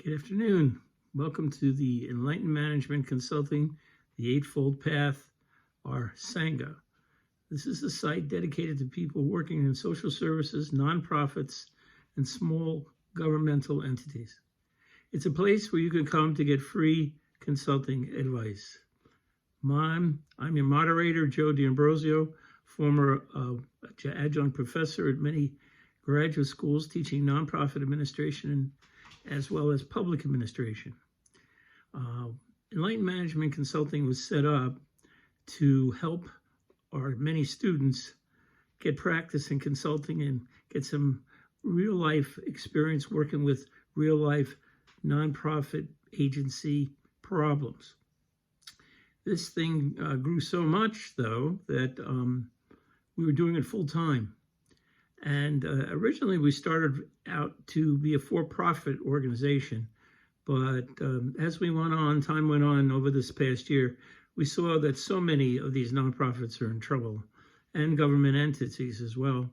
Good afternoon. Welcome to the Enlightened Management Consulting, the Eightfold Path, or Sangha. This is a site dedicated to people working in social services, nonprofits, and small governmental entities. It's a place where you can come to get free consulting advice. I'm your moderator, Joe D'Ambrosio, former adjunct professor at many graduate schools teaching nonprofit administration as well as public administration. Enlightened Management Consulting was set up to help our many students get practice in consulting and get some real life experience working with real life nonprofit agency problems. This thing grew so much, though, that we were doing it full time. And originally we started out to be a for-profit organization, but as we went on, time went on over this past year, we saw that so many of these nonprofits are in trouble, and government entities as well.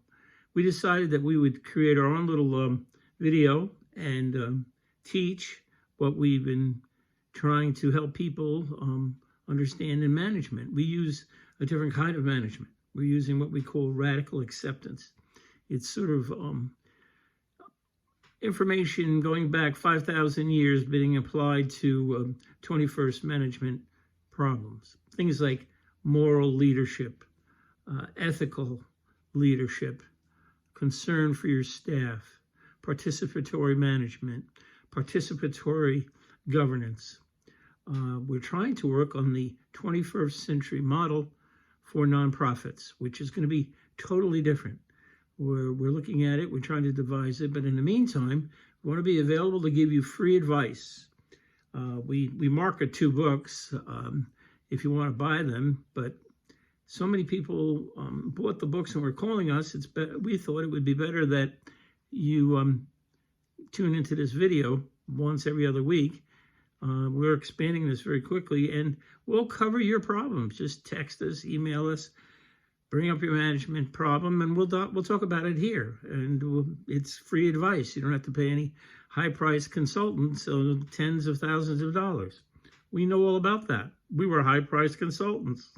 We decided that we would create our own little video and teach what we've been trying to help people understand in management. We use a different kind of management. We're using what we call radical acceptance. It's sort of information going back 5,000 years being applied to 21st management problems. Things like moral leadership, ethical leadership, concern for your staff, participatory management, participatory governance. We're trying to work on the 21st century model for nonprofits, which is going to be totally different. We're looking at it, we're trying to devise it, but in the meantime, we want to be available to give you free advice. We market 2 books if you want to buy them, but so many people bought the books and were calling us. We thought it would be better that you tune into this video once every other week. We're expanding this very quickly, and we'll cover your problems. Just text us, email us, bring up your management problem, and we'll talk about it here. And it's free advice. You don't have to pay any high-priced consultants, tens of thousands of dollars. We know all about that. We were high-priced consultants,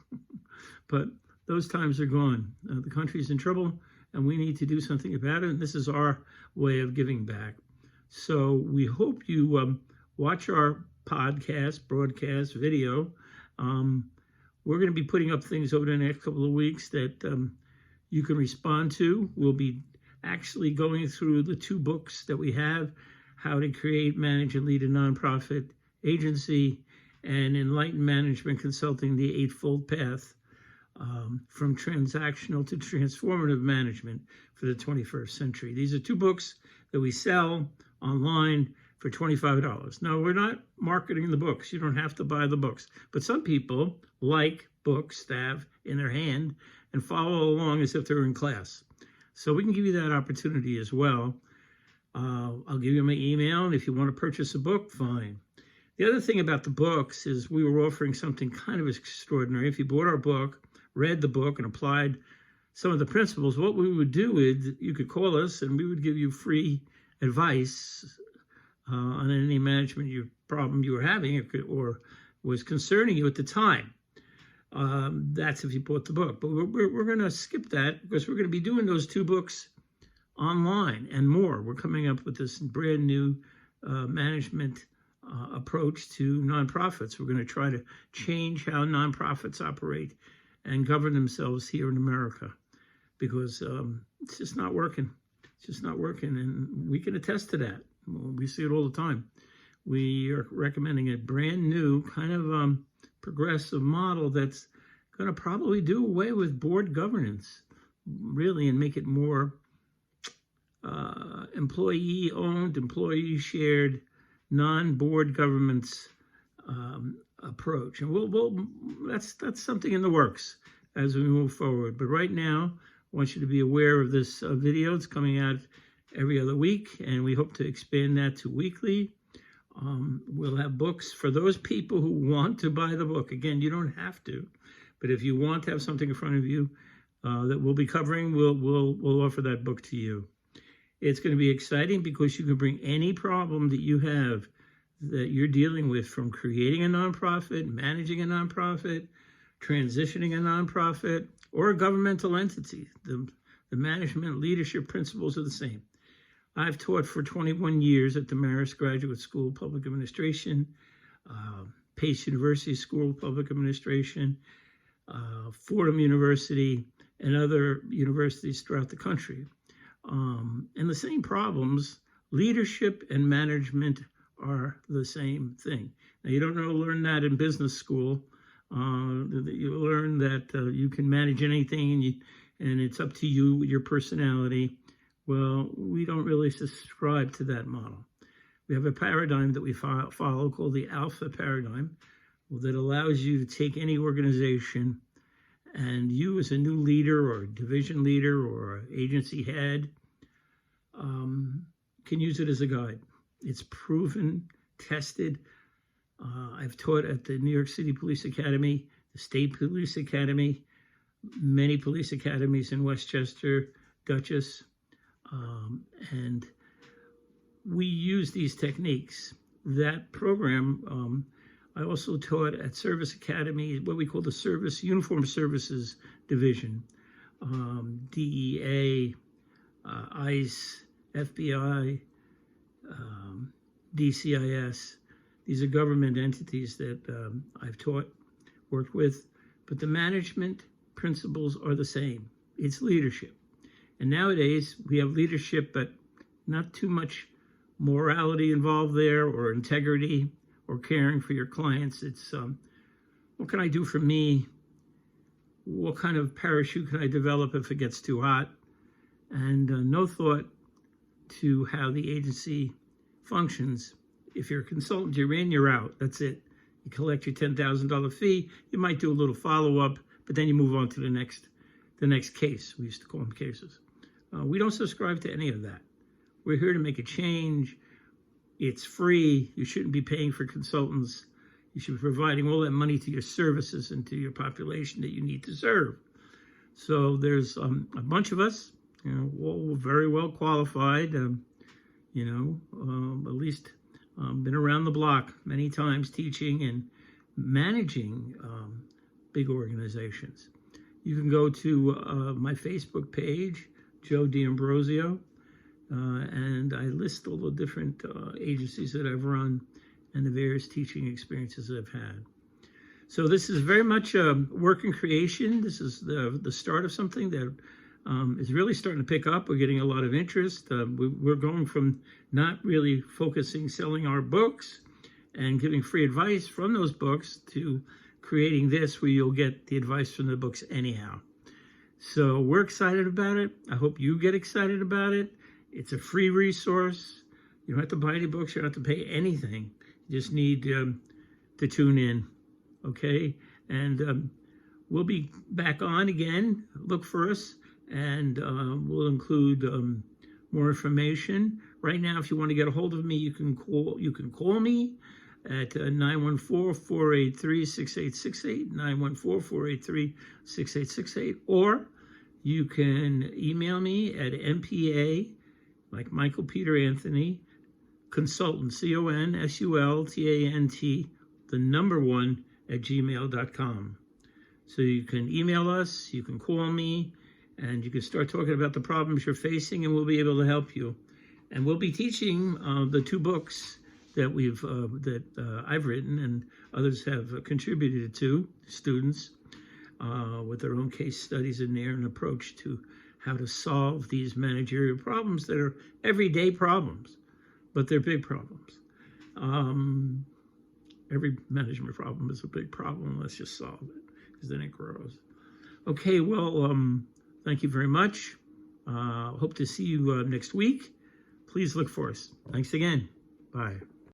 but those times are gone. The country's in trouble, and we need to do something about it. And this is our way of giving back. So we hope you watch our podcast, broadcast, video. We're going to be putting up things over the next couple of weeks that you can respond to. We'll be actually going through the 2 books that we have, How to Create, Manage, and Lead a Nonprofit Agency, and Enlightened Management Consulting, the Eightfold Path, from Transactional to Transformative Management for the 21st Century. These are 2 books that we sell online for $25. Now, we're not marketing the books. You don't have to buy the books. But some people like books to have in their hand and follow along as if they're in class. So we can give you that opportunity as well. I'll give you my email, and if you want to purchase a book, fine. The other thing about the books is we were offering something kind of extraordinary. If you bought our book, read the book, and applied some of the principles, what we would do is you could call us, and we would give you free advice on any management problem you were having or was concerning you at the time. That's if you bought the book. But we're going to skip that because we're going to be doing those 2 books online and more. We're coming up with this brand new management approach to nonprofits. We're going to try to change how nonprofits operate and govern themselves here in America because it's just not working. It's just not working, and we can attest to that. We see it all the time. We are recommending a brand new kind of progressive model that's going to probably do away with board governance, really, and make it more employee-owned, employee-shared, non-board governance approach. And that's something in the works as we move forward. But right now, I want you to be aware of this video. It's coming out every other week, and we hope to expand that to weekly. We'll have books for those people who want to buy the book. Again, you don't have to, but if you want to have something in front of you that we'll be covering, we'll offer that book to you. It's going to be exciting because you can bring any problem that you have that you're dealing with, from creating a nonprofit, managing a nonprofit, transitioning a nonprofit, or a governmental entity. The management leadership principles are the same. I've taught for 21 years at the Marist Graduate School of Public Administration, Pace University School of Public Administration, Fordham University, and other universities throughout the country. And the same problems, leadership and management, are the same thing. Now, you don't learn that in business school. You learn that you can manage anything and it's up to you, your personality. Well, we don't really subscribe to that model. We have a paradigm that we follow called the Alpha paradigm that allows you to take any organization, and you as a new leader or division leader or agency head can use it as a guide. It's proven, tested. I've taught at the New York City Police Academy, the State Police Academy, many police academies in Westchester, Dutchess, and we use these techniques. That program, I also taught at Service Academy, what we call the Uniformed Services Division, DEA, ICE, FBI, DCIS. These are government entities that I've taught, worked with, but the management principles are the same. It's leadership. And nowadays, we have leadership, but not too much morality involved there, or integrity, or caring for your clients. It's, what can I do for me? What kind of parachute can I develop if it gets too hot? And no thought to how the agency functions. If you're a consultant, you're in, you're out. That's it. You collect your $10,000 fee. You might do a little follow-up, but then you move on to the next case. We used to call them cases. We don't subscribe to any of that. We're here to make a change. It's free. You shouldn't be paying for consultants. You should be providing all that money to your services and to your population that you need to serve. So there's a bunch of us, all very well qualified, at least been around the block many times teaching and managing big organizations. You can go to my Facebook page, Joe D'Ambrosio, and I list all the different agencies that I've run and the various teaching experiences I've had. So this is very much a work in creation. This is the start of something that is really starting to pick up. We're getting a lot of interest. We're going from not really focusing, selling our books and giving free advice from those books to creating this where you'll get the advice from the books anyhow. So we're excited about it. I hope you get excited about it. It's a free resource. You don't have to buy any books. You don't have to pay anything. You just need to tune in, okay? And we'll be back on again. Look for us, and we'll include more information. Right now, if you want to get a hold of me, you can call me at 914-483-6868, 914-483-6868, or you can email me at MPA, like Michael Peter Anthony, consultant, CONSULTANT, the number 1 at gmail.com. So you can email us, you can call me, and you can start talking about the problems you're facing, and we'll be able to help you. And we'll be teaching the 2 books that I've written and others have contributed to, students, with their own case studies in there, an approach to how to solve these managerial problems that are everyday problems, but they're big problems. Every management problem is a big problem. Let's just solve it, because then it grows. Okay, well, thank you very much. Hope to see you next week. Please look for us. Thanks again. Bye.